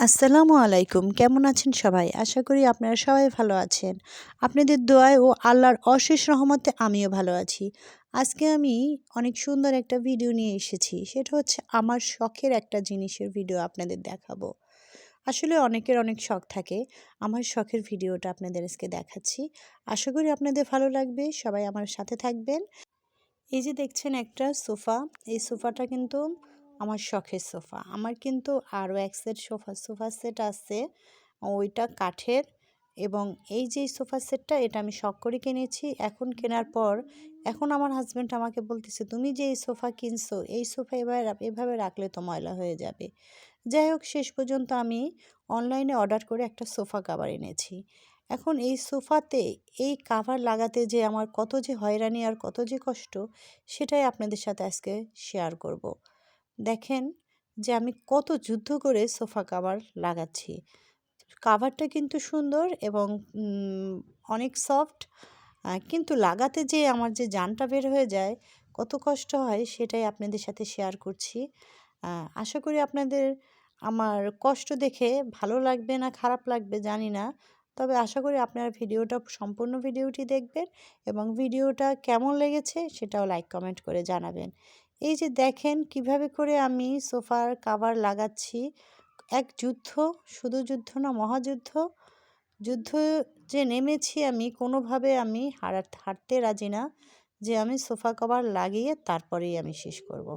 আসসালামু আলাইকুম। কেমন আছেন সবাই? আশা করি আপনারা সবাই ভালো আছেন। আপনাদের দোয়ায় ও আল্লাহর অশেষ রহমতে আমিও ভালো আছি। আজকে আমি অনেক সুন্দর একটা ভিডিও নিয়ে এসেছি। সেটা হচ্ছে আমার শখের একটা জিনিসের ভিডিও আপনাদের দেখাবো। আসলে অনেকের অনেক শখ থাকে। আমার শখের ভিডিওটা আপনাদের আজকে দেখাচ্ছি। আশা করি আপনাদের ভালো লাগবে। সবাই আমার সাথে থাকবেন। এই যে দেখছেন একটা সোফা, এই সোফাটা কিন্তু আমার শখের সোফা। আমার কিন্তু আরও এক সেট সোফা সেট আছে, ওইটা কাঠের। এবং এই যে সোফা সেটটা, এটা আমি শখ করে কিনেছি। এখন কেনার পর এখন আমার হাজব্যান্ড আমাকে বলতেছে, তুমি যে এই সোফা কিনছো, এই সোফা এভাবে রাখলে তো ময়লা হয়ে যাবে। যাই হোক, শেষ পর্যন্ত আমি অনলাইনে অর্ডার করে একটা সোফা কাভার এনেছি। এখন এই সোফাতে এই কাভার লাগাতে যে আমার কত যে হয়রানি আর কত যে কষ্ট, সেটাই আপনাদের সাথে আজকে শেয়ার করব। দেখেন যে আমি কত যুদ্ধ করে সোফা কাভার লাগাচ্ছি। কাভারটা কিন্তু সুন্দর এবং অনেক সফট, কিন্তু লাগাতে যে আমার যে জানটা বের হয়ে যায়, কত কষ্ট হয়, সেটাই আপনাদের সাথে শেয়ার করছি। আশা করি আপনাদের আমার কষ্ট দেখে ভালো লাগবে না খারাপ লাগবে জানি না। তবে আশা করি আপনারা সম্পূর্ণ ভিডিওটি দেখবেন এবং ভিডিওটা কেমন লেগেছে সেটাও লাইক কমেন্ট করে জানাবেন। এই যে দেখেন কিভাবে করে আমি সোফার কাভার লাগাচ্ছি। এক যুদ্ধ, শুধু যুদ্ধ না, মহাযুদ্ধ। যুদ্ধ যে নেমেছি আমি, কোনোভাবে আমি হারতে রাজি না, যে আমি সোফা কভার লাগিয়ে তারপরেই আমি শেষ করব।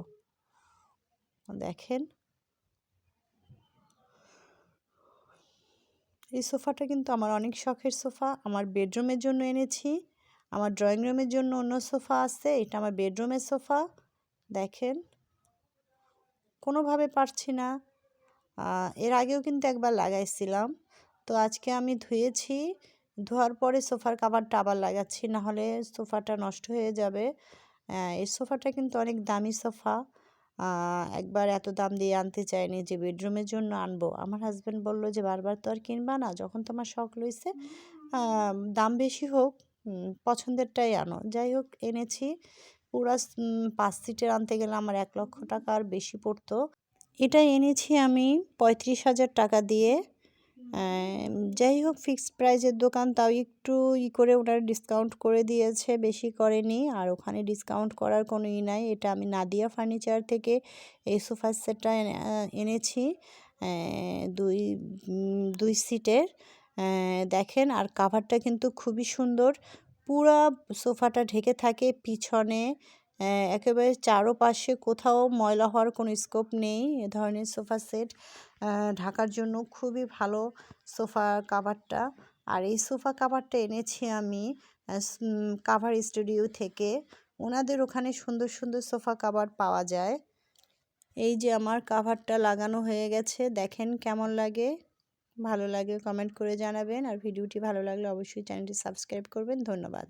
দেখেন এই সোফাটা কিন্তু আমার অনেক শখের সোফা। আমার বেডরুমের জন্য এনেছি, আমার ড্রয়িং রুমের জন্য অন্য সোফা আছে, এটা আমার বেডরুমের সোফা। দেখেন কোনোভাবে পারছি না। এর আগেও কিন্তু একবার লাগাইছিলাম, তো আজকে আমি ধুয়েছি, ধোয়ার পরে সোফার কাভারটা আবার লাগাচ্ছি, নাহলে সোফাটা নষ্ট হয়ে যাবে। এই সোফাটা কিন্তু অনেক দামি সোফা। একবার এত দাম দিয়ে আনতে চাইনি যে বেডরুমের জন্য আনবো। আমার হাজব্যান্ড বলল যে বারবার তো আর কিনবা না, যখন তোমার শখ লইছে দাম বেশি হোক, পছন্দেরটাই আনো। যাই হোক, এনেছি। পুরা 5 সিটের আনতে গেলে আমার 1,00,000 টাকার বেশি পড়তো। এটা এনেছি আমি 35,000 টাকা দিয়ে। যাই হোক, ফিক্সড প্রাইসের দোকান, তাও একটু করে ওনারা ডিসকাউন্ট করে দিয়েছে, বেশি করেনি। আর ওখানে ডিসকাউন্ট করার কোনো নাই। এটা আমি নাদিয়া ফার্নিচার থেকে এই সোফা সেটটা এনেছি, দুই দুই সিটের। দেখেন, আর কাভারটা কিন্তু খুবই সুন্দর, পুরা সোফাটা ঢেকে থাকে পিছনে, একেবারে চারোপাশে কোথাও ময়লা হওয়ার কোনো স্কোপ নেই। এ ধরনের সোফা সেট ঢাকার জন্য খুবই ভালো সোফা কাভারটা। আর এই সোফা কাভারটা এনেছি আমি কাভার স্টুডিও থেকে। ওনাদের ওখানে সুন্দর সুন্দর সোফা কাভার পাওয়া যায়। এই যে আমার কাভারটা লাগানো হয়ে গেছে, দেখেন কেমন লাগে। ভালো লাগে কমেন্ট করে জানাবেন, আর ভিডিওটি ভালো লাগলে অবশ্যই চ্যানেলটি সাবস্ক্রাইব করবেন। ধন্যবাদ।